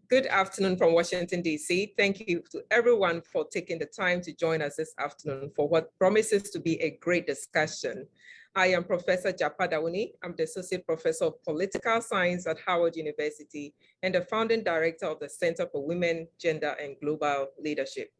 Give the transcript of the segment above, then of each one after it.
Good afternoon from Washington, D.C. Thank you to everyone for taking the time to join us this afternoon for what promises to be a great discussion. I am Professor Japa Dawuni. I'm the Associate Professor of Political Science at Howard University and the Founding Director of the Center for Women, Gender, and Global Leadership.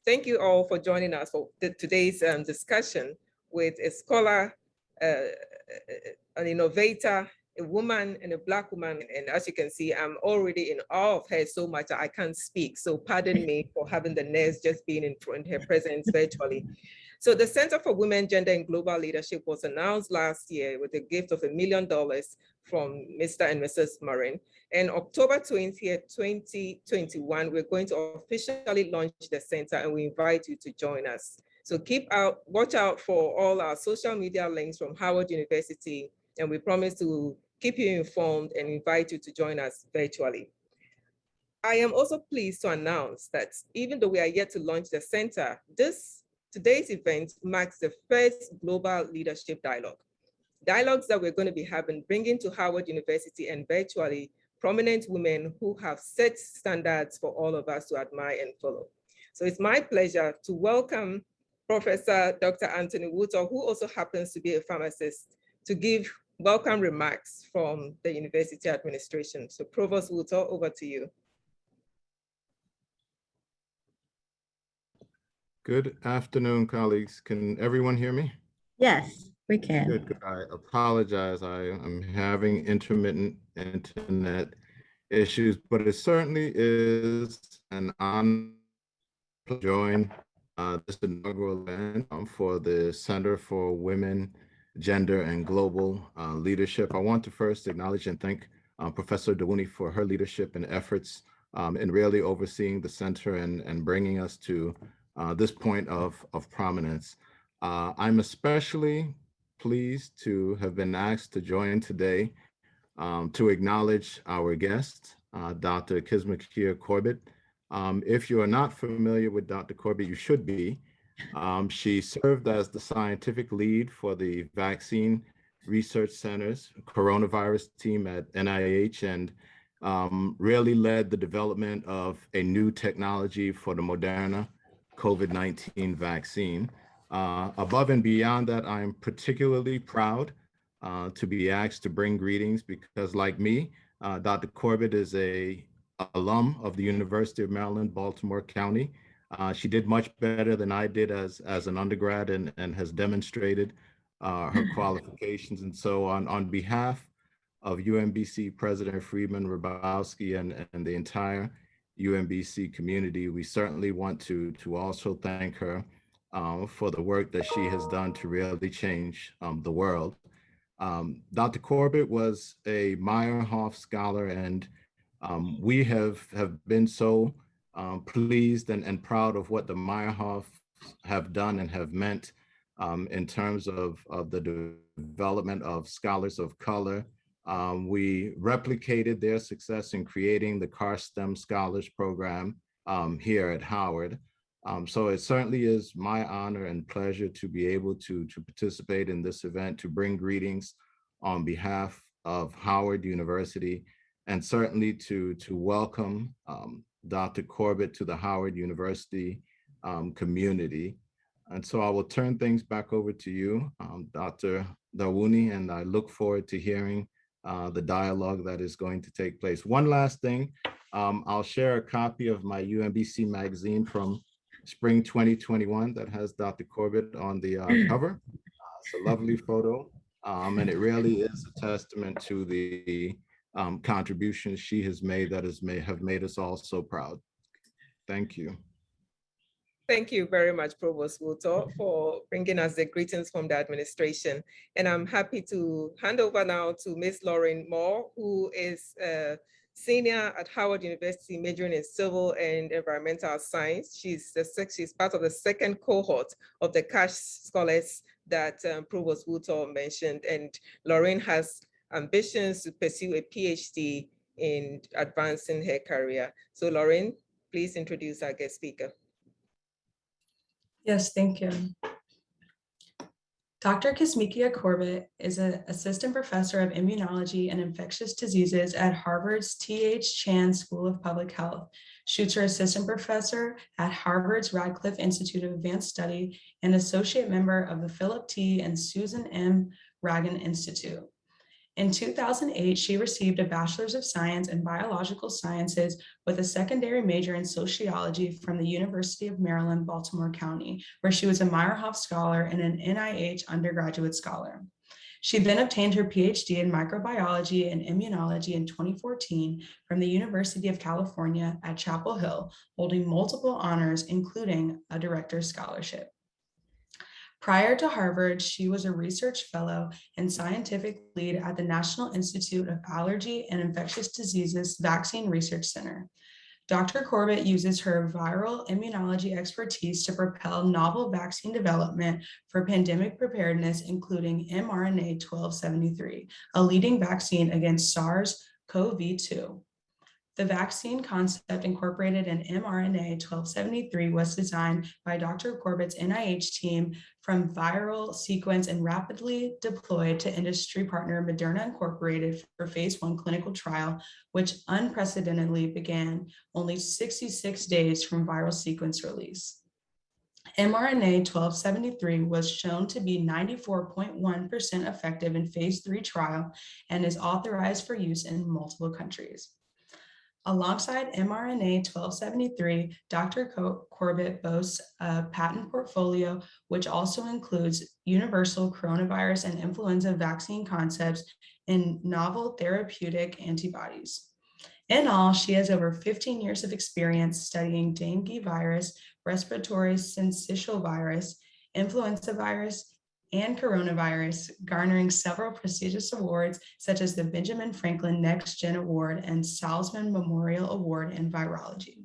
Thank you all for joining us for today's discussion with a scholar, an innovator, a woman and a Black woman. And as you can see, I'm already in awe of her so much that I can't speak. So pardon me for having the nerves just being in her presence virtually. So the Center for Women, Gender, and Global Leadership was announced last year with a gift of $1 million from Mr. and Mrs. Marin. And October 20th, 2021, we're going to officially launch the center, and we invite you to join us. So watch out for all our social media links from Howard University, and we promise to keep you informed and invite you to join us virtually. I am also pleased to announce that even though we are yet to launch the center, today's event marks the first global leadership dialogue. Dialogues that we're going to be having, bringing to Howard University and virtually prominent women who have set standards for all of us to admire and follow. So it's my pleasure to welcome Professor Dr. Anthony Wootall, who also happens to be a pharmacist, to give welcome remarks from the university administration. So Provost Wootall, over to you. Good afternoon, colleagues. Can everyone hear me? Yes, we can. Good. I apologize. I am having intermittent internet issues, but it certainly is an honor to join this inaugural event for the Center for Women, Gender, and Global Leadership. I want to first acknowledge and thank Professor Dawuni for her leadership and efforts in really overseeing the center and bringing us to this point of prominence. I'm especially pleased to have been asked to join today to acknowledge our guest, Dr. Kismakia Corbett. If you are not familiar with Dr. Corbett, you should be. She served as the scientific lead for the Vaccine Research Center's coronavirus team at NIH and really led the development of a new technology for the Moderna COVID-19 vaccine. Above and beyond that, I am particularly proud to be asked to bring greetings because, like me, Dr. Corbett is an alum of the University of Maryland, Baltimore County. She did much better than I did as an undergrad and has demonstrated her qualifications. And so on behalf of UMBC President Freeman Hrabowski and the entire UMBC community, we certainly want to also thank her for the work that she has done to really change the world. Dr. Corbett was a Meyerhoff Scholar, and we have been so pleased and proud of what the Meyerhoff have done and have meant in terms of the development of scholars of color. We replicated their success in creating the CARSTEM Scholars Program here at Howard. So it certainly is my honor and pleasure to be able to participate in this event, to bring greetings on behalf of Howard University, and certainly to welcome Dr. Corbett to the Howard University community. And so I will turn things back over to you, Dr. Dawuni, and I look forward to hearing the dialogue that is going to take place. One last thing, I'll share a copy of my UMBC magazine from spring 2021 that has Dr. Corbett on the cover. It's a lovely photo, and it really is a testament to the contributions she has made that have made us all so proud. Thank you. Thank you very much, Provost Wootall, for bringing us the greetings from the administration. And I'm happy to hand over now to Ms. Lauren Moore, who is a senior at Howard University, majoring in civil and environmental science. She's part of the second cohort of the CASH scholars that Provost Wootall mentioned. And Lauren has ambitions to pursue a PhD in advancing her career. So Lauren, please introduce our guest speaker. Yes, thank you. Dr. Kismikia Corbett is an assistant professor of immunology and infectious diseases at Harvard's T.H. Chan School of Public Health. She is her assistant professor at Harvard's Radcliffe Institute of Advanced Study and associate member of the Philip T. and Susan M. Ragan Institute. In 2008, she received a Bachelor's of Science in Biological Sciences with a secondary major in sociology from the University of Maryland, Baltimore County, where she was a Meyerhoff Scholar and an NIH undergraduate scholar. She then obtained her PhD in microbiology and immunology in 2014 from the University of California at Chapel Hill, holding multiple honors, including a director's scholarship. Prior to Harvard, she was a research fellow and scientific lead at the National Institute of Allergy and Infectious Diseases Vaccine Research Center. Dr. Corbett uses her viral immunology expertise to propel novel vaccine development for pandemic preparedness, including mRNA-1273, a leading vaccine against SARS-CoV-2. The vaccine concept incorporated in mRNA-1273 was designed by Dr. Corbett's NIH team from viral sequence and rapidly deployed to industry partner Moderna Incorporated for phase 1 clinical trial, which unprecedentedly began only 66 days from viral sequence release. mRNA-1273 was shown to be 94.1% effective in phase 3 trial and is authorized for use in multiple countries. Alongside mRNA-1273, Dr. Corbett boasts a patent portfolio, which also includes universal coronavirus and influenza vaccine concepts and novel therapeutic antibodies. In all, she has over 15 years of experience studying dengue virus, respiratory syncytial virus, influenza virus, and coronavirus, garnering several prestigious awards such as the Benjamin Franklin Next Gen Award and Salzman Memorial Award in Virology.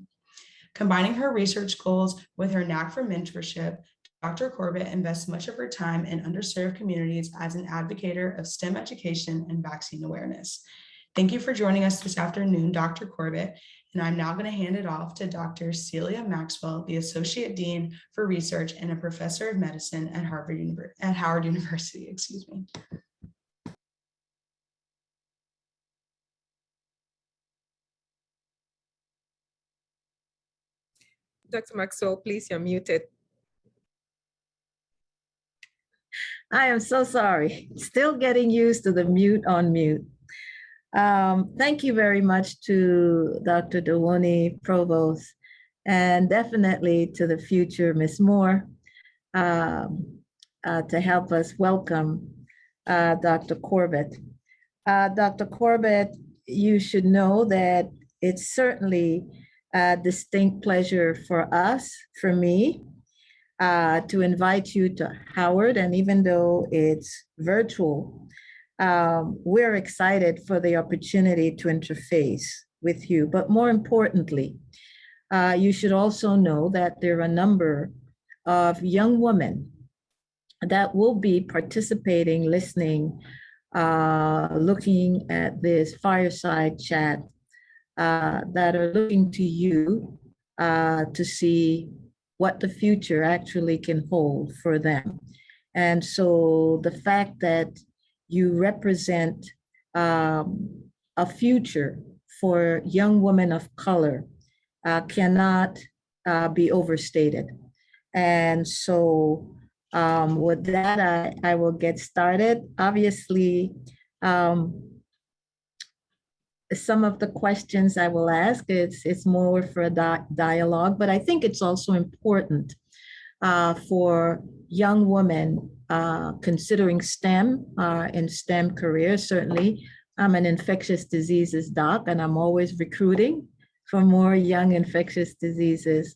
Combining her research goals with her knack for mentorship, Dr. Corbett invests much of her time in underserved communities as an advocate of STEM education and vaccine awareness. Thank you for joining us this afternoon, Dr. Corbett, and I'm now going to hand it off to Dr. Celia Maxwell, the Associate Dean for Research and a Professor of Medicine at Howard University. Excuse me. Dr. Maxwell, please, you're muted. I am so sorry. Still getting used to the mute on mute. Thank you very much to Dr. Dewoni, Provost, and definitely to the future Ms. Moore to help us welcome Dr. Corbett. Dr. Corbett, you should know that it's certainly a distinct pleasure for us, for me, to invite you to Howard, and even though it's virtual, we're excited for the opportunity to interface with you. But more importantly, you should also know that there are a number of young women that will be participating, listening, looking at this fireside chat, that are looking to you to see what the future actually can hold for them. And so the fact that you represent a future for young women of color cannot be overstated. And so with that, I will get started. Obviously, some of the questions I will ask, it's more for a dialogue, but I think it's also important for young women considering STEM and STEM careers. Certainly, I'm an infectious diseases doc, and I'm always recruiting for more young infectious diseases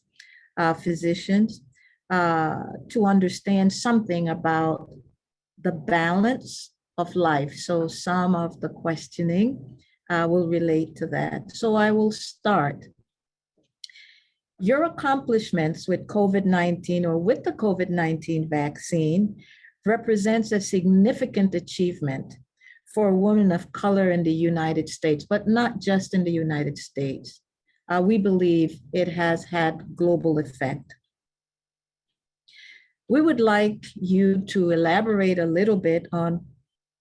physicians to understand something about the balance of life. So some of the questioning will relate to that. So I will start. Your accomplishments with COVID-19 or with the COVID-19 vaccine represents a significant achievement for a woman of color in the United States, but not just in the United States. We believe it has had global effect. we would like you to elaborate a little bit on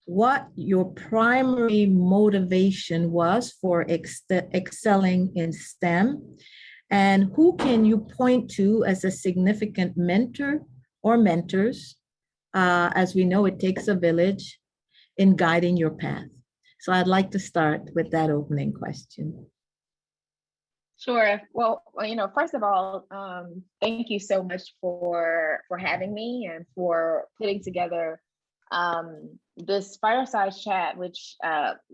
what your primary motivation was for excelling in STEM, and who can you point to as a significant mentor or mentors? As we know, it takes a village in guiding your path. So I'd like to start with that opening question. Sure. Well, first of all, thank you so much for having me and for putting together this fireside chat, which,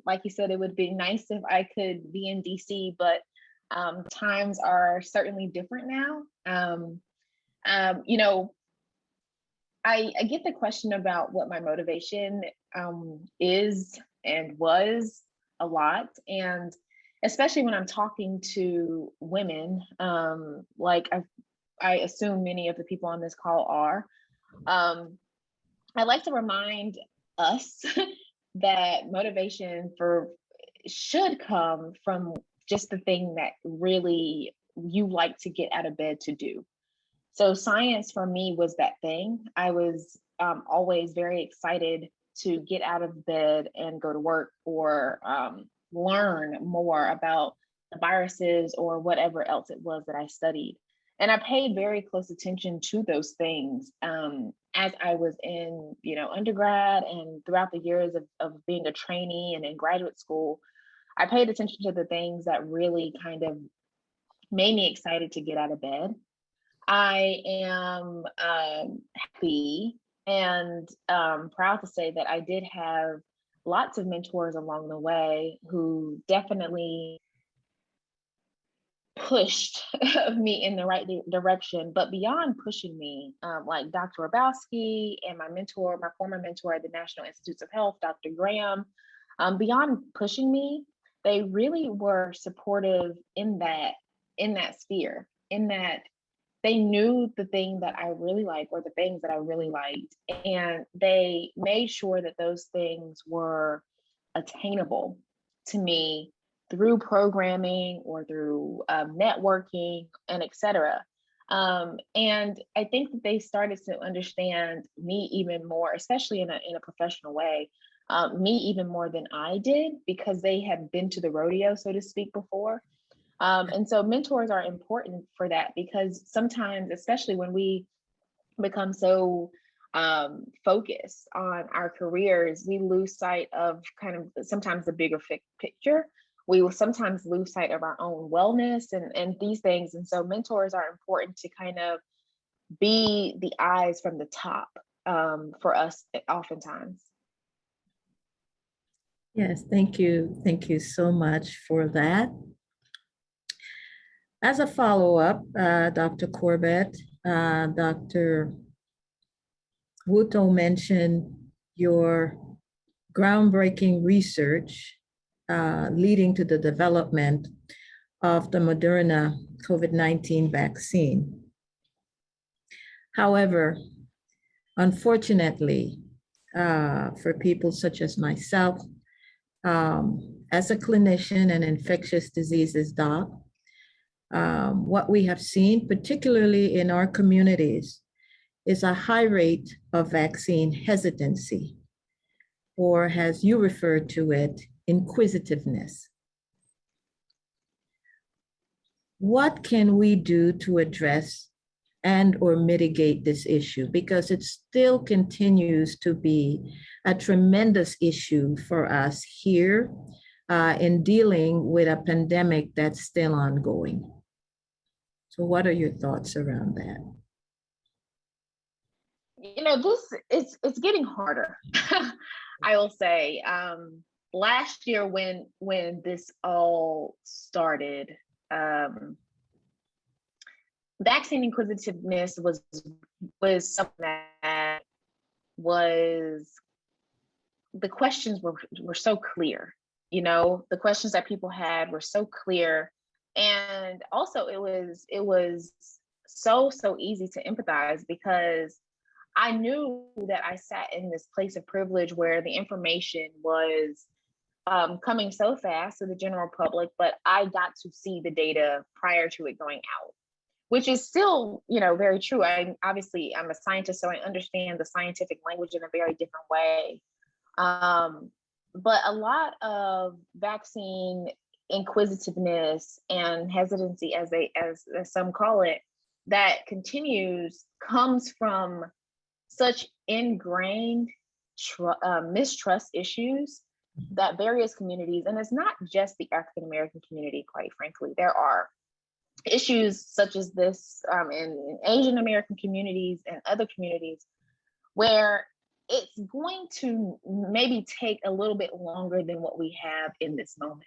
like you said, it would be nice if I could be in DC, but times are certainly different now. I get the question about what my motivation is and was a lot, and especially when I'm talking to women, like I assume many of the people on this call are, I like to remind us that motivation should come from just the thing that really you like to get out of bed to do. So science for me was that thing. I was always very excited to get out of bed and go to work, or learn more about the viruses or whatever else it was that I studied. And I paid very close attention to those things as I was in, undergrad and throughout the years of being a trainee and in graduate school. I paid attention to the things that really kind of made me excited to get out of bed. I am happy and proud to say that I did have lots of mentors along the way who definitely pushed me in the right direction. But beyond pushing me, like Dr. Rabowski and my former mentor at the National Institutes of Health, Dr. Graham, beyond pushing me, they really were supportive in that sphere, in that they knew the thing that I really like, or the things that I really liked, and they made sure that those things were attainable to me through programming or through networking and et cetera. And I think that they started to understand me even more, especially in a professional way, me even more than I did, because they had been to the rodeo, so to speak, before. And so mentors are important for that, because sometimes, especially when we become so focused on our careers, we lose sight of kind of sometimes the bigger picture. We will sometimes lose sight of our own wellness and these things. And so mentors are important to kind of be the eyes from the top for us oftentimes. Yes, thank you. Thank you so much for that. As a follow-up, Dr. Corbett, Dr. Wuto mentioned your groundbreaking research leading to the development of the Moderna COVID-19 vaccine. However, unfortunately, for people such as myself, as a clinician and infectious diseases doc, what we have seen, particularly in our communities, is a high rate of vaccine hesitancy, or as you referred to it, inquisitiveness. What can we do to address and or mitigate this issue? Because it still continues to be a tremendous issue for us here in dealing with a pandemic that's still ongoing. So what are your thoughts around that? It's getting harder. I will say, last year when this all started, vaccine inquisitiveness was something that was, the questions were so clear. The questions that people had were so clear. And also it was so easy to empathize, because I knew that I sat in this place of privilege where the information was coming so fast to the general public, but I got to see the data prior to it going out, which is still, very true. I'm a scientist, so I understand the scientific language in a very different way. But a lot of vaccine inquisitiveness and hesitancy, as some call it, that comes from such ingrained mistrust issues that various communities, and it's not just the African American community, quite frankly, there are issues such as this in Asian American communities and other communities where it's going to maybe take a little bit longer than what we have in this moment.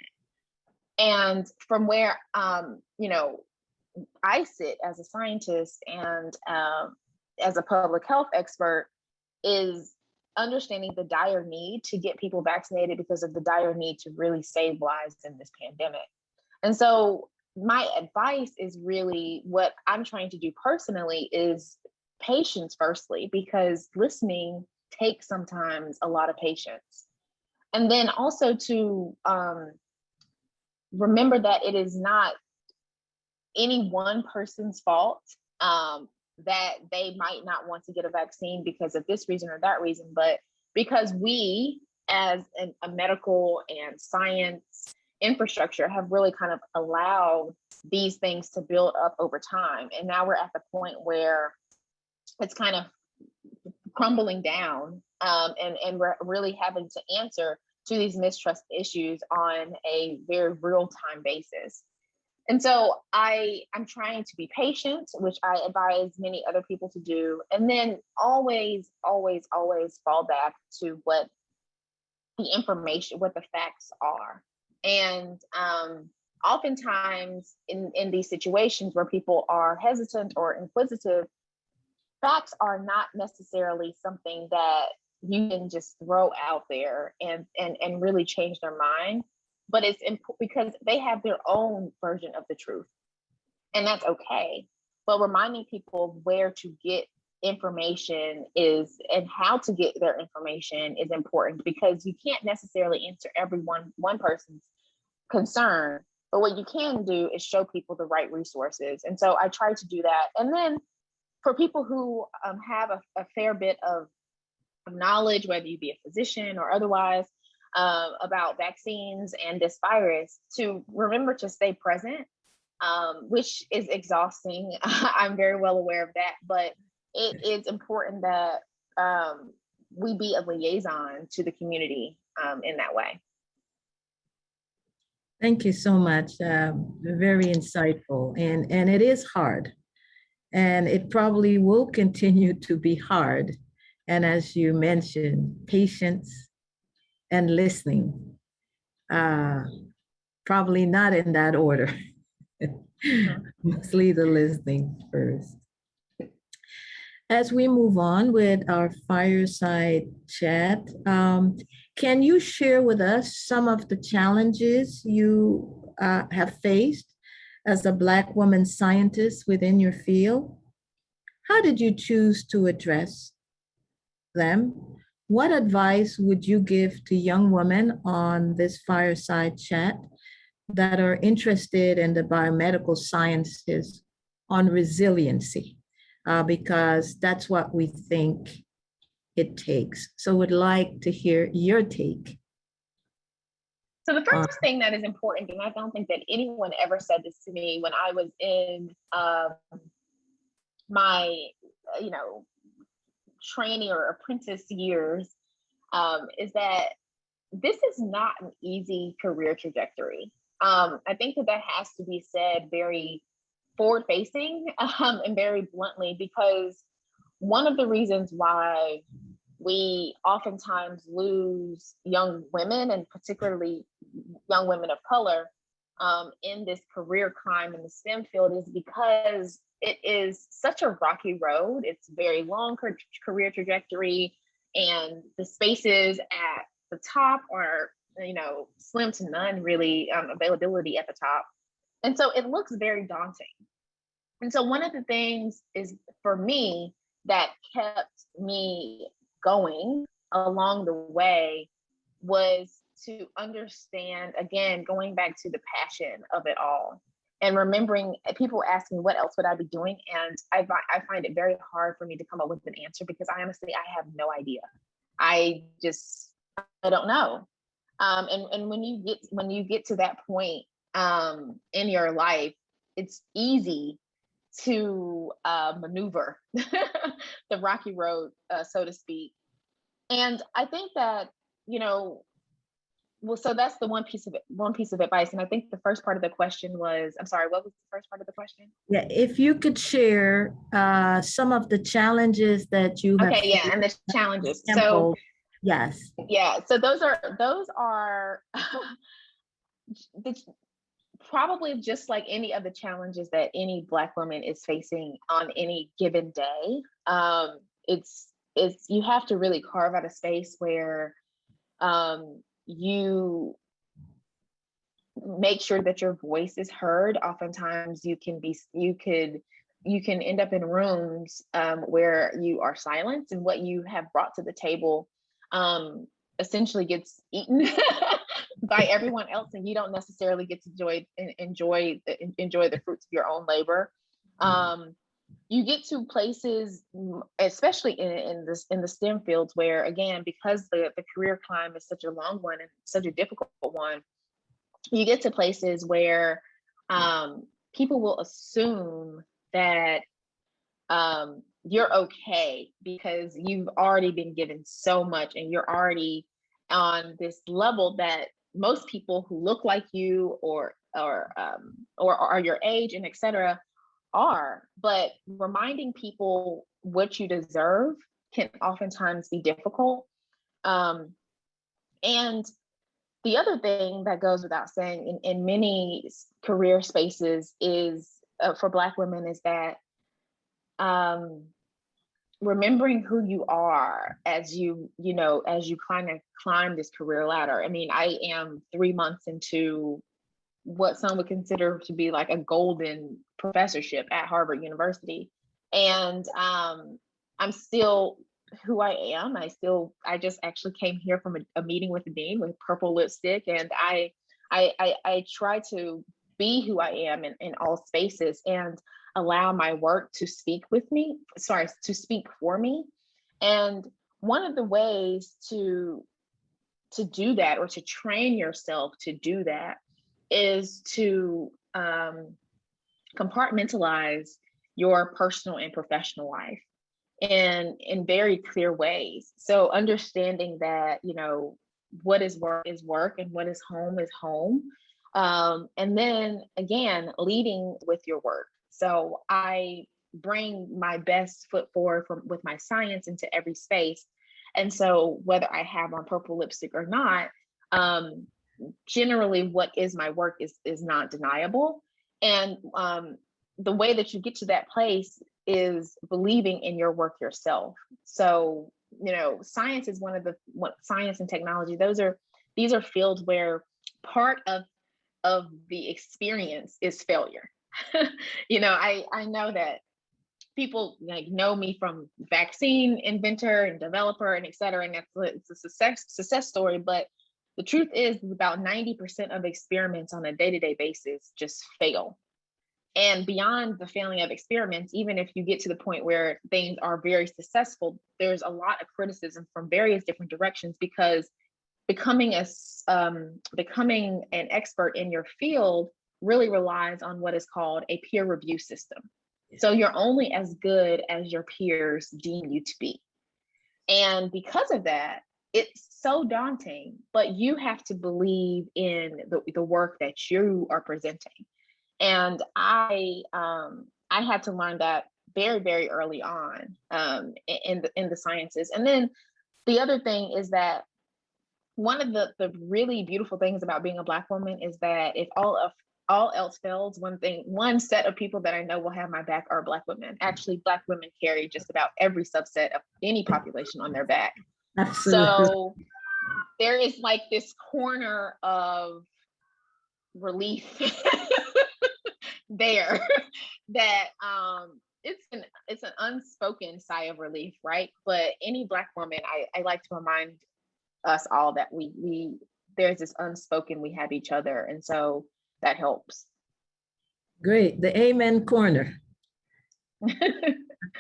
And from where, I sit as a scientist and as a public health expert, is understanding the dire need to get people vaccinated because of the dire need to really save lives in this pandemic. And so my advice is really, what I'm trying to do personally is patience firstly, because listening takes sometimes a lot of patience. And then also to remember that it is not any one person's fault that they might not want to get a vaccine because of this reason or that reason, but because we as a medical and science infrastructure have really kind of allowed these things to build up over time. And now we're at the point where it's kind of crumbling down, and we're really having to answer to these mistrust issues on a very real-time basis. And so I'm trying to be patient, which I advise many other people to do, and then always, always, always fall back to what the information, what the facts are. And oftentimes in these situations where people are hesitant or inquisitive, facts are not necessarily something that you can just throw out there and really change their mind. But it's because they have their own version of the truth, and that's okay. But reminding people where to get information and how to get their information is important, because you can't necessarily answer one person's concern. But what you can do is show people the right resources. And so I try to do that. And then for people who have a fair bit of knowledge, whether you be a physician or otherwise, about vaccines and this virus, to remember to stay present, which is exhausting. I'm very well aware of that, but it is important that we be a liaison to the community in that way. Thank you so much. Very insightful, and it is hard, and it probably will continue to be hard. And as you mentioned, patience and listening, probably not in that order. Mostly the listening first. As we move on with our fireside chat, can you share with us some of the challenges you have faced as a Black woman scientist within your field? How did you choose to address them? What advice would you give to young women on this fireside chat that are interested in the biomedical sciences on resiliency? Because that's what we think it takes. So would like to hear your take. So the first thing that is important, and I don't think that anyone ever said this to me when I was in my, training or apprentice years, is that this is not an easy career trajectory. I think that has to be said very forward-facing and very bluntly, because one of the reasons why we oftentimes lose young women, and particularly young women of color, in this career climb in the STEM field, is because it is such a rocky road. It's very long career trajectory, and the spaces at the top are, slim to none really availability at the top. And so it looks very daunting. And so one of the things is, for me, that kept me going along the way was to understand, again, going back to the passion of it all. and remembering, people ask me what else would I be doing, and I find it very hard for me to come up with an answer because I have no idea. I don't know. And when you get to that point in your life, it's easy to maneuver the rocky road, so to speak. And I think that, well, so that's the one piece of advice. And I think the first part of the question was, I'm sorry, what was the first part of the question? Yeah, if you could share some of the challenges that you have. Okay, yeah, and the challenges. So yes. Yeah, so those are probably just like any of the challenges that any Black woman is facing on any given day. It's you have to really carve out a space where you make sure that your voice is heard. Oftentimes you can end up in rooms where you are silenced, and what you have brought to the table essentially gets eaten by everyone else, and you don't necessarily get to enjoy the fruits of your own labor. You get to places, especially in the STEM fields, where, again, because the career climb is such a long one and such a difficult one, you get to places where people will assume that you're okay because you've already been given so much, and you're already on this level that most people who look like you or are your age and etc. are. But reminding people what you deserve can oftentimes be difficult. And the other thing that goes without saying in many career spaces is for Black women is that remembering who you are as you kind of climb this career ladder. I mean, I am 3 months into what some would consider to be like a golden professorship at Harvard University. And I'm still who I am. I just actually came here from a meeting with the dean with purple lipstick. And I try to be who I am in all spaces and allow my work to speak for me. And one of the ways to do that, or to train yourself to do that, is to compartmentalize your personal and professional life in very clear ways. So understanding that, what is work and what is home. And then again, leading with your work. So I bring my best foot forward with my science into every space. And so whether I have on purple lipstick or not, generally what is my work is not deniable. And the way that you get to that place is believing in your work yourself. So, science is science and technology, these are fields where part of the experience is failure. I know that people know me from vaccine inventor and developer and et cetera, and it's a success story. But the truth is about 90% of experiments on a day-to-day basis just fail. And beyond the failing of experiments, even if you get to the point where things are very successful, there's a lot of criticism from various different directions, because becoming an expert in your field really relies on what is called a peer review system. So you're only as good as your peers deem you to be. And because of that, it's so daunting, but you have to believe in the work that you are presenting. And I had to learn that very, very early on in the sciences. And then the other thing is that one of the really beautiful things about being a Black woman is that if all else fails, one set of people that I know will have my back are Black women. Actually, Black women carry just about every subset of any population on their back. Absolutely. So there is like this corner of relief there that it's an unspoken sigh of relief, right? But any Black woman, I like to remind us all that we there's this unspoken, we have each other, and so that helps. Great. The Amen Corner,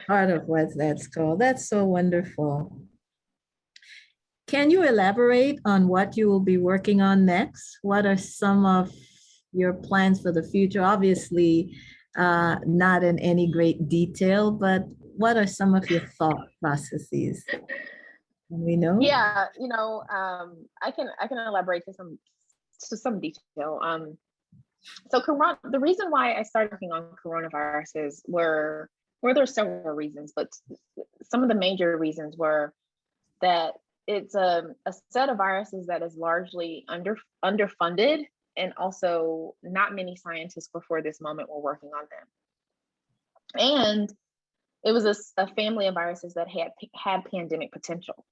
part of what that's called. That's so wonderful. Can you elaborate on what you will be working on next? What are some of your plans for the future? Obviously, not in any great detail, but what are some of your thought processes? Can we know? Yeah, I can elaborate to some detail. The reason why I started working on coronaviruses there's several reasons, but some of the major reasons were that it's a set of viruses that is largely underfunded, and also not many scientists before this moment were working on them. And it was a family of viruses that had pandemic potential.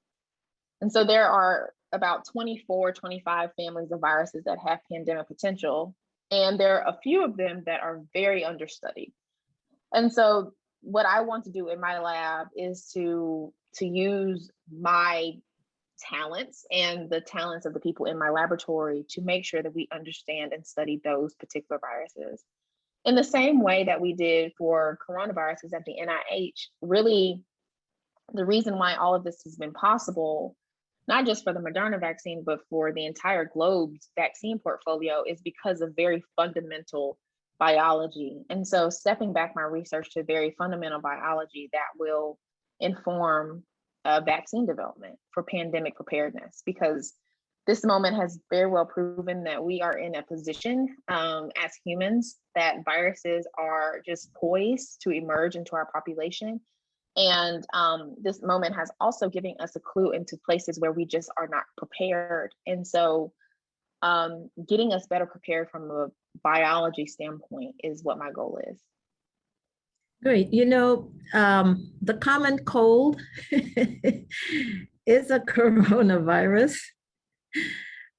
And so there are about 24, 25 families of viruses that have pandemic potential. And there are a few of them that are very understudied. And so what I want to do in my lab is to use my talents and the talents of the people in my laboratory to make sure that we understand and study those particular viruses. In the same way that we did for coronaviruses at the NIH, really the reason why all of this has been possible, not just for the Moderna vaccine, but for the entire globe's vaccine portfolio, is because of very fundamental biology. And so stepping back my research to very fundamental biology that will inform vaccine development for pandemic preparedness, because this moment has very well proven that we are in a position as humans that viruses are just poised to emerge into our population. And this moment has also given us a clue into places where we just are not prepared. And so getting us better prepared from a biology standpoint is what my goal is. Great. The common cold is a coronavirus.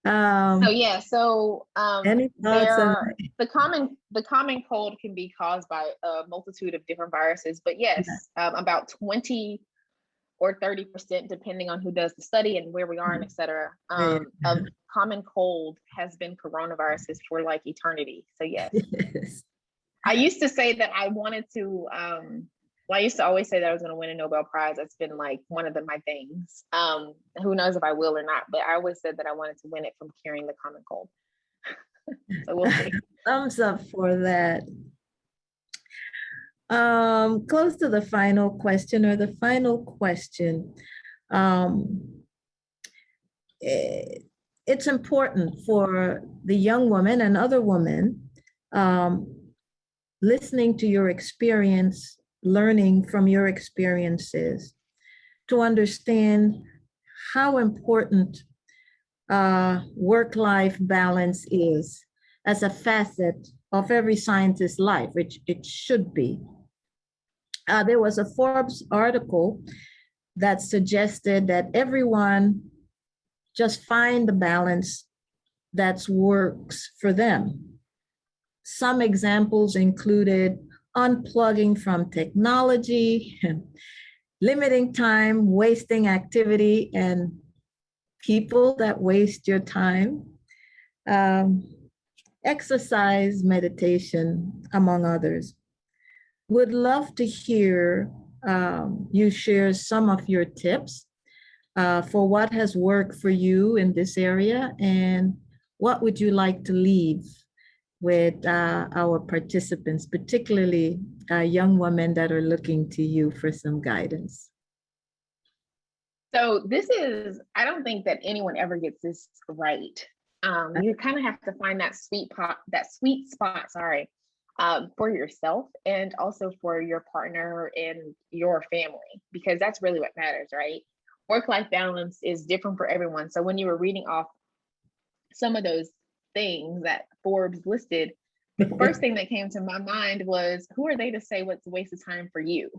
Any thoughts on the common cold can be caused by a multitude of different viruses, but yes, about 20 or 30%, depending on who does the study and where we are, and et cetera, of common cold has been coronaviruses for like eternity. So yes. I used to say that I wanted to, I used to always say that I was going to win a Nobel Prize. That's been like one of my things. Who knows if I will or not, but I always said that I wanted to win it from curing the common cold. So we'll see. Thumbs up for that. Close to the final question, or the final question. It's important for the young woman and other women listening to your experience, learning from your experiences, to understand how important work-life balance is as a facet of every scientist's life, which it should be. There was a Forbes article that suggested that everyone just find the balance that works for them. Some examples included unplugging from technology, limiting time, wasting activity, and people that waste your time, exercise, meditation, among others. Would love to hear you share some of your tips for what has worked for you in this area, and what would you like to leave with our participants, particularly young women that are looking to you for some guidance? So I don't think that anyone ever gets this right. You kind of have to find that sweet spot, for yourself, and also for your partner and your family, because that's really what matters, right? Work-life balance is different for everyone. So when you were reading off some of those things that Forbes listed, the first thing that came to my mind was, who are they to say what's a waste of time for you,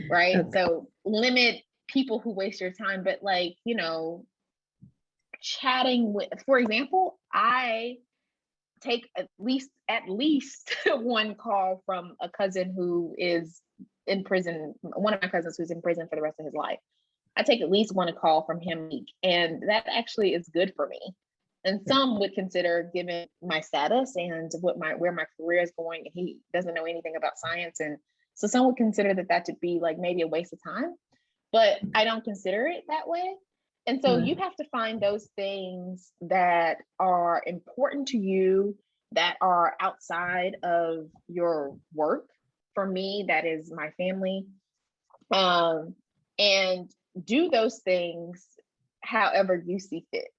right? Okay. So limit people who waste your time, but chatting with, for example, I take at least one call from a cousin who is in prison, one of my cousins who's in prison for the rest of his life. I take at least one call from him a week, and that actually is good for me. And some would consider, given my status and where my career is going, he doesn't know anything about science. And so some would consider that to be like maybe a waste of time, but I don't consider it that way. And so you have to find those things that are important to you, that are outside of your work. For me, that is my family. And do those things however you see fit.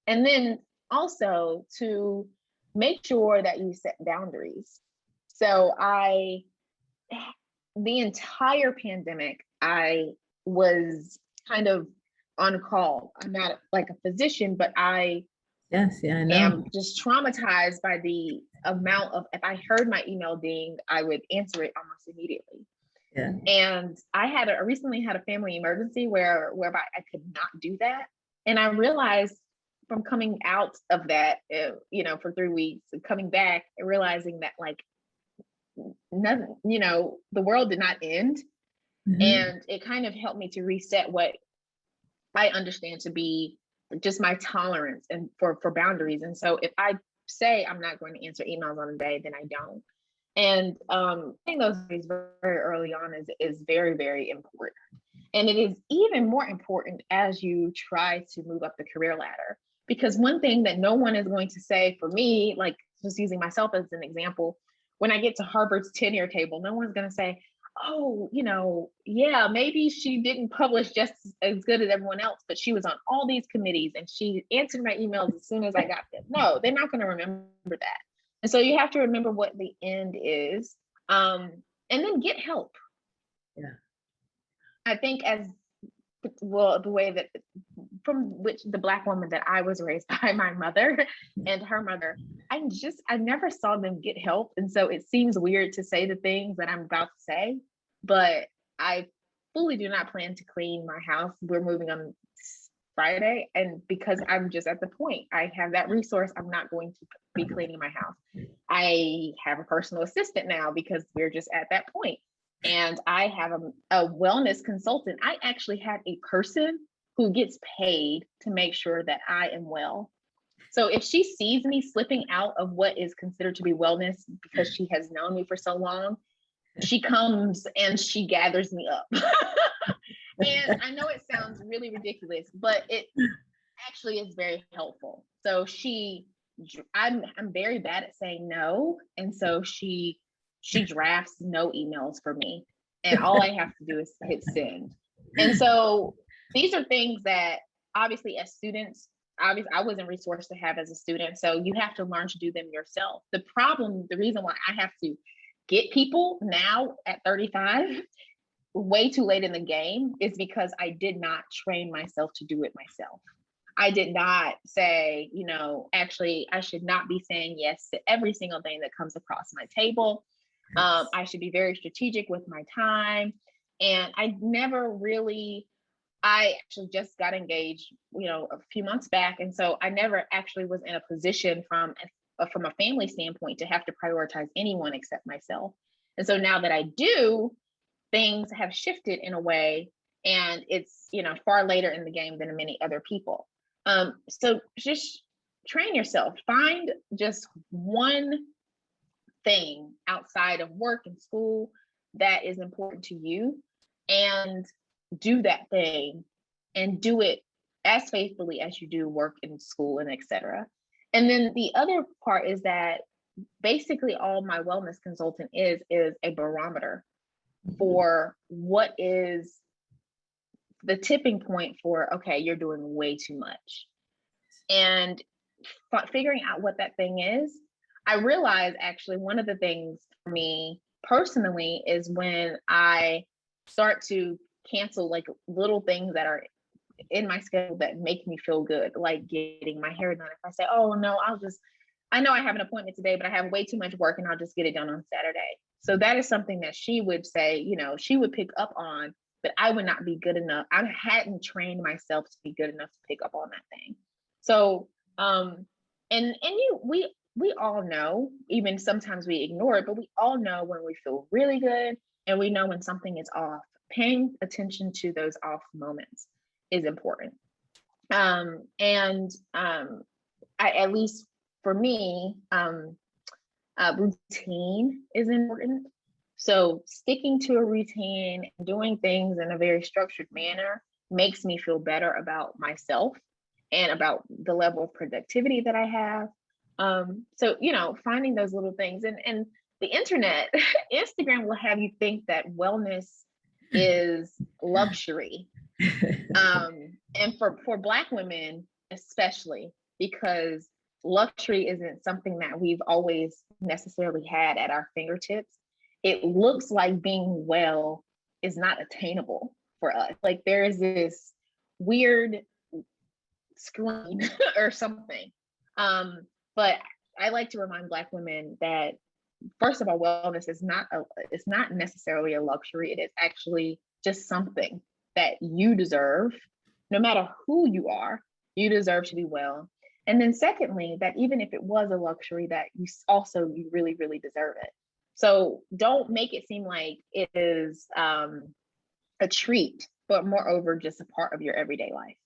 And then also to make sure that you set boundaries. So the entire pandemic, I was kind of on call. I'm not like a physician, but I am just traumatized by the amount of, if I heard my email ding, I would answer it almost immediately. Yeah. And I recently had a family emergency whereby I could not do that. And I realized from coming out of that, for 3 weeks and coming back and realizing that like nothing, the world did not end. And it kind of helped me to reset what I understand to be just my tolerance and for boundaries. And so if I say I'm not going to answer emails on a day, then I don't. And getting those things very early on is very, very important. And it is even more important as you try to move up the career ladder. Because one thing that no one is going to say for me, like just using myself as an example, when I get to Harvard's tenure table, no one's going to say, oh, yeah, maybe she didn't publish just as good as everyone else, but she was on all these committees and she answered my emails as soon as I got them. No, they're not going to remember that. And so you have to remember what the end is, and then get help. Yeah. I think the way that from which the Black woman that I was raised by, my mother and her mother, I never saw them get help. And so it seems weird to say the things that I'm about to say, but I fully do not plan to clean my house. We're moving on Friday. And because I'm just at the point, I have that resource, I'm not going to be cleaning my house. I have a personal assistant now because we're just at that point. And I have a wellness consultant. I actually have a person who gets paid to make sure that I am well. So if she sees me slipping out of what is considered to be wellness because she has known me for so long, she comes and she gathers me up. And I know it sounds really ridiculous, but it actually is very helpful. So I'm very bad at saying no. And so she drafts no emails for me. And all I have to do is hit send. And so these are things that obviously as students, I wasn't resourced to have as a student. So you have to learn to do them yourself. The reason why I have to get people now at 35, way too late in the game, is because I did not train myself to do it myself. I did not say, actually, I should not be saying yes to every single thing that comes across my table. I should be very strategic with my time. And I actually just got engaged, a few months back. And so I never actually was in a position from a family standpoint to have to prioritize anyone except myself. And so now that I do, things have shifted in a way, and it's, far later in the game than many other people. So just train yourself, find just one thing outside of work and school that is important to you, and do that thing and do it as faithfully as you do work in school and etc. And then the other part is that basically all my wellness consultant is a barometer for what is the tipping point for, okay, you're doing way too much. And figuring out what that thing is, I realized actually one of the things for me personally is when I start to cancel like little things that are in my schedule that make me feel good, like getting my hair done. If I say, oh no, I know I have an appointment today, but I have way too much work and I'll just get it done on Saturday. So that is something that she would say, she would pick up on, but I would not be good enough. I hadn't trained myself to be good enough to pick up on that thing. So, we all know, even sometimes we ignore it, but we all know when we feel really good and we know when something is off. Paying attention to those off moments is important. I at least for me, routine is important. So sticking to a routine, doing things in a very structured manner makes me feel better about myself and about the level of productivity that I have. So, finding those little things, and the internet, Instagram will have you think that wellness is luxury. And for Black women, especially, because luxury isn't something that we've always necessarily had at our fingertips. It looks like being well is not attainable for us. Like there is this weird screen or something. But I like to remind Black women that, first of all, wellness is it's not necessarily a luxury. It is actually just something that you deserve. No matter who you are, you deserve to be well. And then secondly, that even if it was a luxury, that you really, really deserve it. So don't make it seem like it is a treat, but moreover, just a part of your everyday life.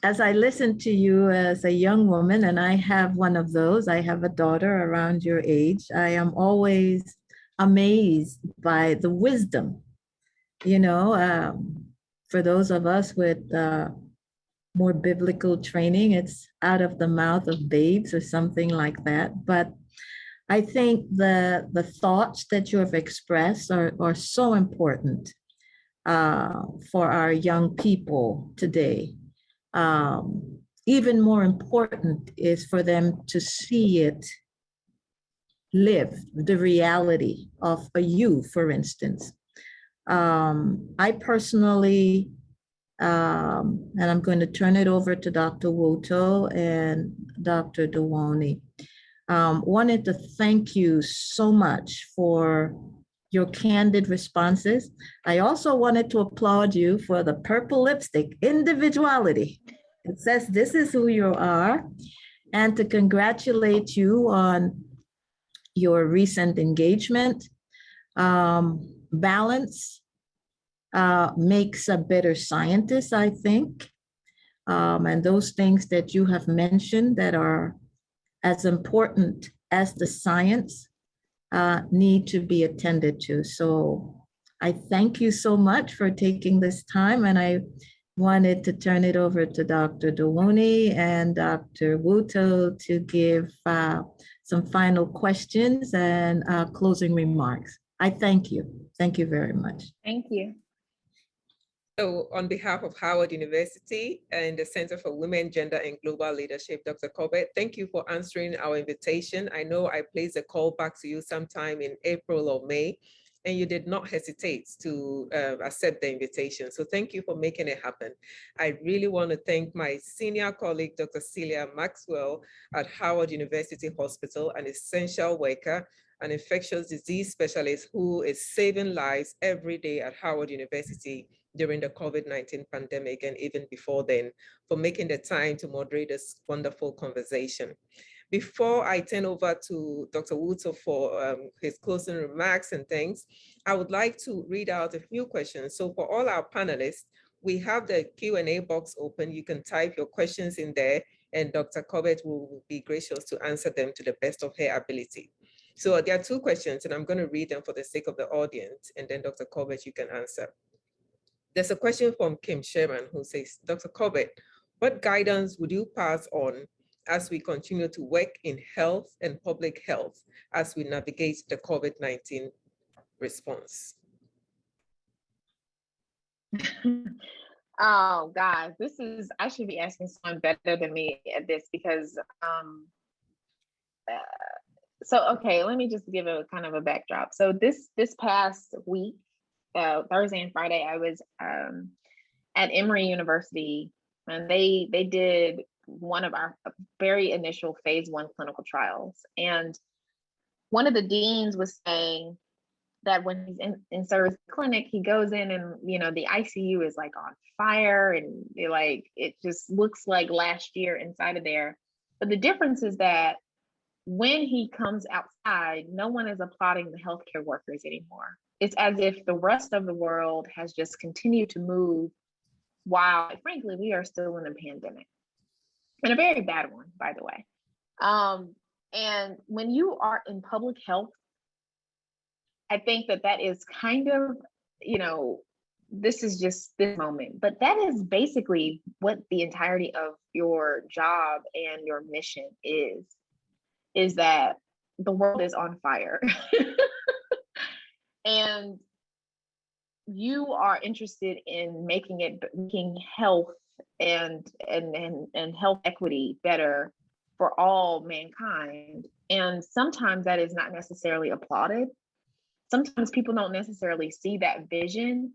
As I listen to you as a young woman, and I have one of those, I have a daughter around your age, I am always amazed by the wisdom, for those of us with more biblical training, it's out of the mouth of babes or something like that. But I think the thoughts that you have expressed are so important for our young people today. Even more important is for them to see it live, the reality of a you, for instance. I personally, and I'm going to turn it over to Dr. Wuto and Dr. Dewani, wanted to thank you so much for your candid responses. I also wanted to applaud you for the purple lipstick, individuality. It says this is who you are, and to congratulate you on your recent engagement. Balance makes a better scientist, I think. And those things that you have mentioned that are as important as the science need to be attended to. So I thank you so much for taking this time, and I wanted to turn it over to Dr. Dewani and Dr. Wuto to give some final questions and closing remarks. I thank you. Thank you very much. Thank you. So on behalf of Howard University and the Center for Women, Gender, and Global Leadership, Dr. Corbett, thank you for answering our invitation. I know I placed a call back to you sometime in April or May, and you did not hesitate to accept the invitation. So thank you for making it happen. I really want to thank my senior colleague, Dr. Celia Maxwell at Howard University Hospital, an essential worker, an infectious disease specialist who is saving lives every day at Howard University during the COVID-19 pandemic and even before then, for making the time to moderate this wonderful conversation. Before I turn over to Dr. Wuto for his closing remarks and things, I would like to read out a few questions. So for all our panelists, we have the Q&A box open. You can type your questions in there, and Dr. Corbett will be gracious to answer them to the best of her ability. So there are two questions, and I'm going to read them for the sake of the audience, and then Dr. Corbett, you can answer. There's a question from Kim Sherman who says, Dr. Corbett, what guidance would you pass on as we continue to work in health and public health as we navigate the COVID-19 response? Oh, guys, I should be asking someone better than me at this because, okay, let me just give a kind of a backdrop. So this past week, Thursday and Friday, I was at Emory University, and they did one of our very initial phase 1 clinical trials. And one of the deans was saying that when he's in service clinic, he goes in and, the ICU is like on fire, and it just looks like last year inside of there. But the difference is that when he comes outside, no one is applauding the healthcare workers anymore. It's as if the rest of the world has just continued to move while frankly, we are still in a pandemic, and a very bad one, by the way. And when you are in public health, I think that is kind of, this is just this moment, but that is basically what the entirety of your job and your mission is that the world is on fire. And you are interested in making health and health equity better for all mankind. And sometimes that is not necessarily applauded. Sometimes people don't necessarily see that vision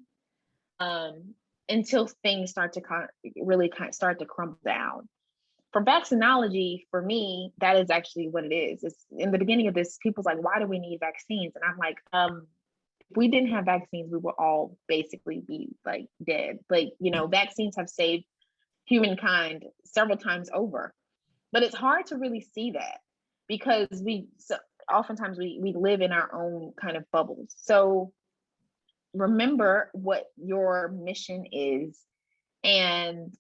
until things start to start to crumble down. For vaccinology, for me, that is actually what it is. It's in the beginning of this, people's like, why do we need vaccines? And I'm like, if we didn't have vaccines, we would all basically be like dead. Like, vaccines have saved humankind several times over, but it's hard to really see that because oftentimes we live in our own kind of bubbles. So remember what your mission is and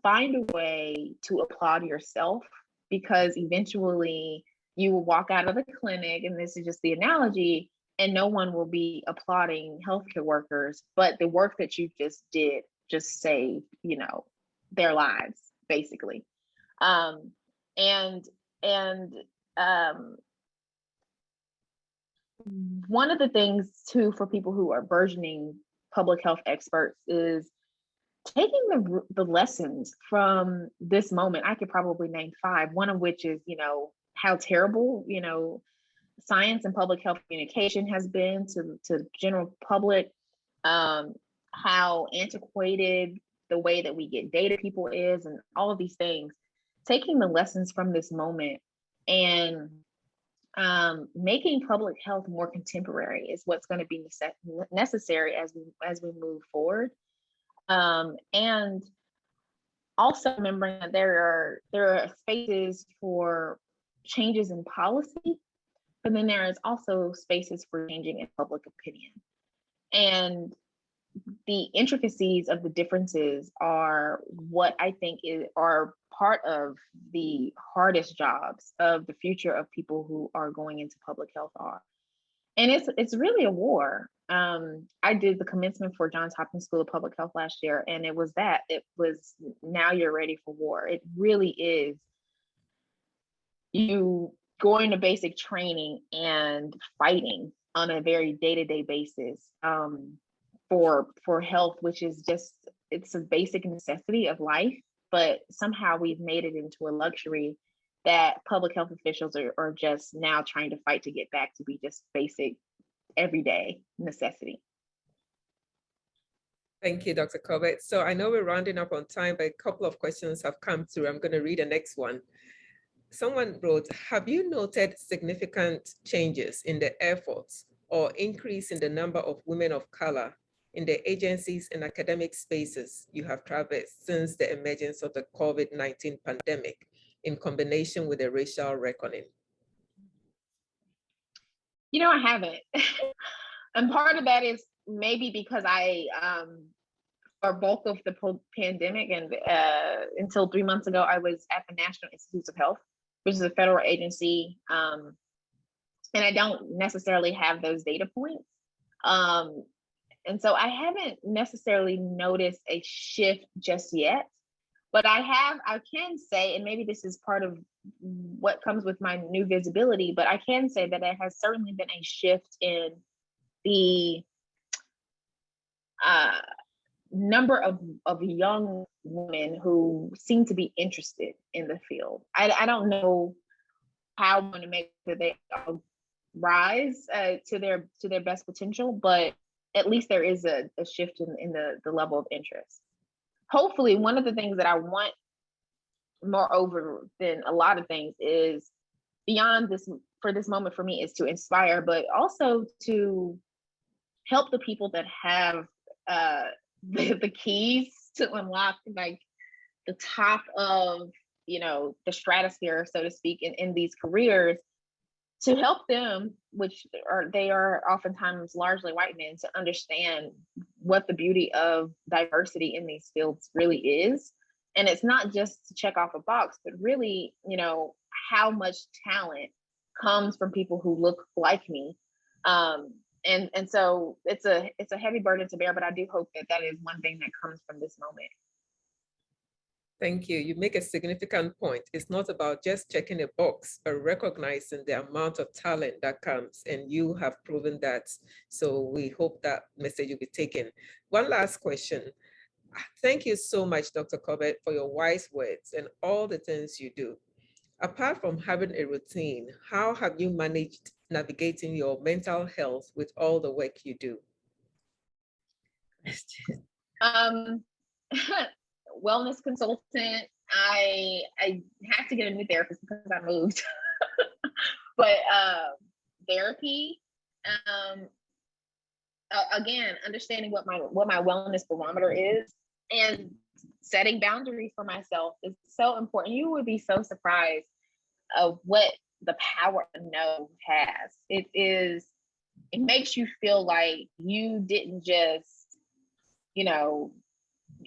find a way to applaud yourself, because eventually you will walk out of the clinic, and this is just the analogy, and no one will be applauding healthcare workers, but the work that you just did just saved, their lives, basically. One of the things too for people who are burgeoning public health experts is taking the lessons from this moment. I could probably name 5, one of which is, how terrible, science and public health communication has been to the general public, how antiquated the way that we get data people is, and all of these things. Taking the lessons from this moment and making public health more contemporary is what's going to be necessary as we move forward. And also remembering that there are spaces for changes in policy, but then there is also spaces for changing in public opinion. And the intricacies of the differences are what I think are part of the hardest jobs of the future of people who are going into public health are. And it's really a war. I did the commencement for Johns Hopkins School of Public Health last year, and it was now you're ready for war. It really is you going to basic training and fighting on a very day-to-day basis for health, which is it's a basic necessity of life, but somehow we've made it into a luxury that public health officials are just now trying to fight to get back to be just basic everyday necessity. Thank you, Dr. Corbett. So I know we're rounding up on time, but a couple of questions have come through. I'm going to read the next one. Someone wrote, have you noted significant changes in the efforts or increase in the number of women of color in the agencies and academic spaces you have traversed since the emergence of the COVID-19 pandemic in combination with the racial reckoning? I haven't. And part of that is maybe because for bulk of the pandemic and until 3 months ago, I was at the National Institutes of Health, which is a federal agency. And I don't necessarily have those data points. And so I haven't necessarily noticed a shift just yet, but I can say, and maybe this is part of what comes with my new visibility, but I can say that it has certainly been a shift in the number of young women who seem to be interested in the field. I don't know how I'm going to make sure they rise to their best potential, but at least there is a shift in the level of interest. Hopefully, one of the things that I want moreover than a lot of things is beyond this, for this moment for me, is to inspire, but also to help the people that have the keys to unlock like the top of the stratosphere, so to speak, in these careers, to help them, which they are oftentimes largely white men, to understand what the beauty of diversity in these fields really is. And it's not just to check off a box, but really, how much talent comes from people who look like me. And so it's a heavy burden to bear, but I do hope that is one thing that comes from this moment. Thank you. You make a significant point. It's not about just checking a box, but recognizing the amount of talent that comes, and you have proven that. So we hope that message will be taken. One last question. Thank you so much, Dr. Corbett, for your wise words and all the things you do. Apart from having a routine, how have you managed navigating your mental health with all the work you do? Wellness consultant. I have to get a new therapist because I moved. But therapy. Again, understanding what my wellness barometer is and setting boundaries for myself is so important. You would be so surprised of what the power of no has. It makes you feel like you didn't just,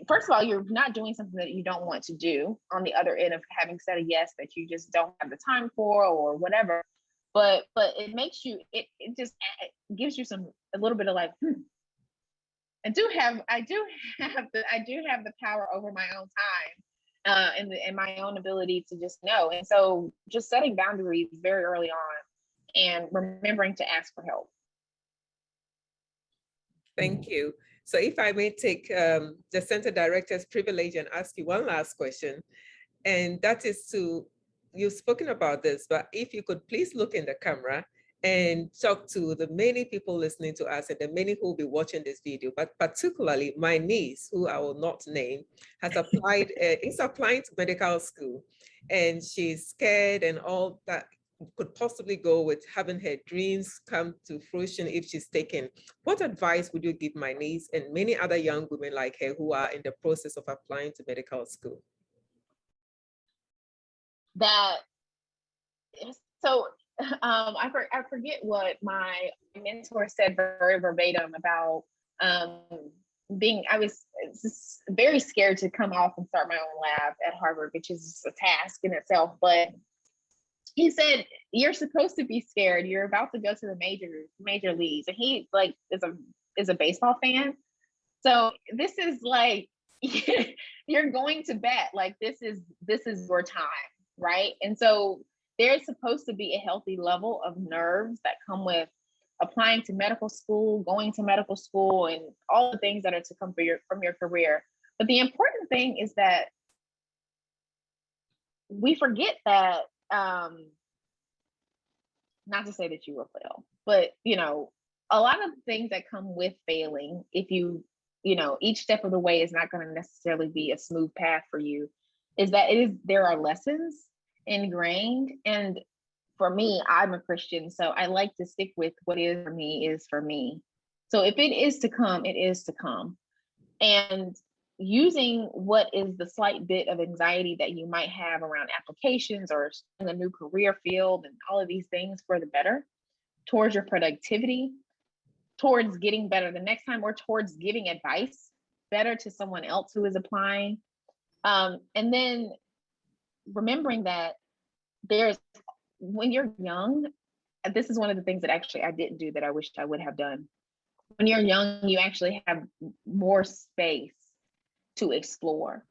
first of all, you're not doing something that you don't want to do on the other end of having said a yes that you just don't have the time for or whatever. But it makes you, it just gives you a little bit of like, I do have the power over my own time and my own ability to just know. And so just setting boundaries very early on and remembering to ask for help. Thank you. So if I may take the center director's privilege and ask you one last question, and that is you've spoken about this, but if you could please look in the camera and talk to the many people listening to us and the many who will be watching this video, but particularly my niece, who I will not name, has applied, is applying to medical school, and she's scared and all that could possibly go with having her dreams come to fruition if she's taken. What advice would you give my niece and many other young women like her who are in the process of applying to medical school? I forget what my mentor said very verbatim about I was very scared to come off and start my own lab at Harvard, which is a task in itself. But he said, you're supposed to be scared. You're about to go to the major leagues. And he is a baseball fan. So this is like, you're going to bat, like this is your time, right? And so there's supposed to be a healthy level of nerves that come with applying to medical school, going to medical school, and all the things that are to come from your career. But the important thing is that we forget that, not to say that you will fail, but a lot of things that come with failing, if each step of the way is not going to necessarily be a smooth path for you, is that there are lessons ingrained. And for me, I'm a Christian, so I like to stick with what is for me. So if it is to come, it is to come. And using what is the slight bit of anxiety that you might have around applications or in a new career field and all of these things for the better, towards your productivity, towards getting better the next time, or towards giving advice better to someone else who is applying. And then remembering that when you're young, this is one of the things that actually I didn't do that I wished I would have done. When you're young, you actually have more space to explore.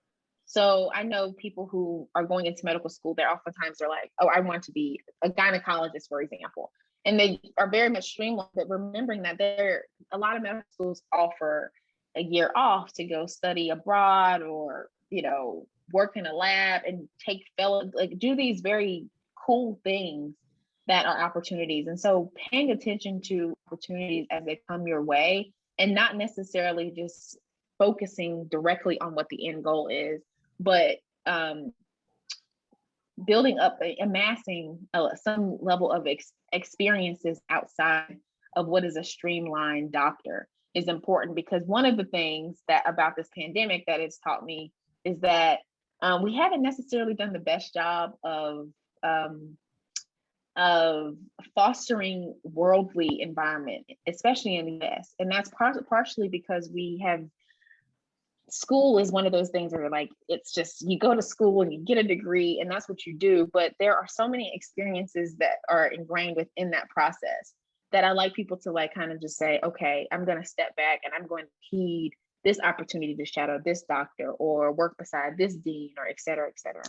So I know people who are going into medical school, they're like, oh, I want to be a gynecologist, for example. And they are very much streamlined, but remembering that a lot of medical schools offer a year off to go study abroad or, work in a lab and do these very cool things that are opportunities. And so paying attention to opportunities as they come your way and not necessarily just focusing directly on what the end goal is, but building up, amassing some level of experiences outside of what is a streamlined doctor is important. Because one of the things about this pandemic that it's taught me is that we haven't necessarily done the best job of of fostering worldly environment, especially in the US. And that's partially because we have, school is one of those things where like, it's just, you go to school and you get a degree and that's what you do. But there are so many experiences that are ingrained within that process that I like people to like kind of just say, okay, I'm going to step back and I'm going to heed this opportunity to shadow this doctor or work beside this dean, or et cetera, et cetera.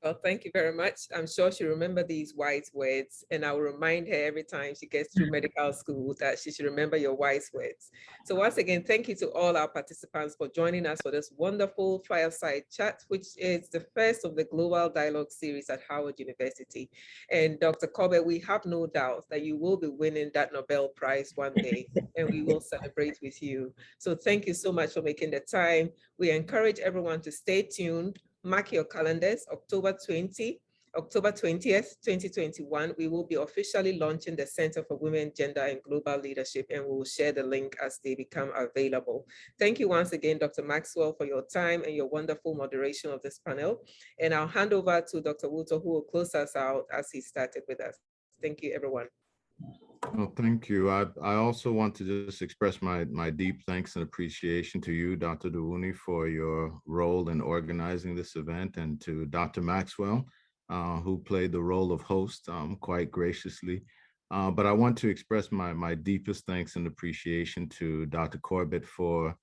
Well, thank you very much. I'm sure she'll remember these wise words, and I will remind her every time she gets through medical school that she should remember your wise words. So once again, thank you to all our participants for joining us for this wonderful fireside chat, which is the first of the Global Dialogue series at Howard University. And Dr. Corbett, we have no doubt that you will be winning that Nobel Prize one day, and we will celebrate with you. So thank you so much for making the time. We encourage everyone to stay tuned. Mark your calendars, October 20th, 2021, we will be officially launching the Center for Women, Gender, and Global Leadership, and we will share the link as they become available. Thank you once again, Dr. Maxwell, for your time and your wonderful moderation of this panel. And I'll hand over to Dr. Wuto, who will close us out as he started with us. Thank you, everyone. Well, thank you. I also want to just express my deep thanks and appreciation to you, Dr. Dewuni, for your role in organizing this event, and to Dr. Maxwell, who played the role of host quite graciously. But I want to express my deepest thanks and appreciation to Dr. Corbett for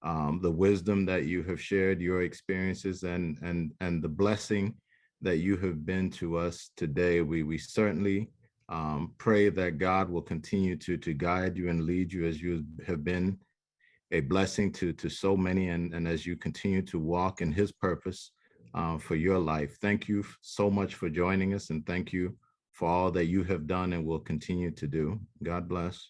the wisdom that you have shared, your experiences, and the blessing that you have been to us today. We certainly pray that God will continue to guide you and lead you, as you have been a blessing to so many, and as you continue to walk in his purpose for your life. Thank you so much for joining us, and thank you for all that you have done and will continue to do. God bless.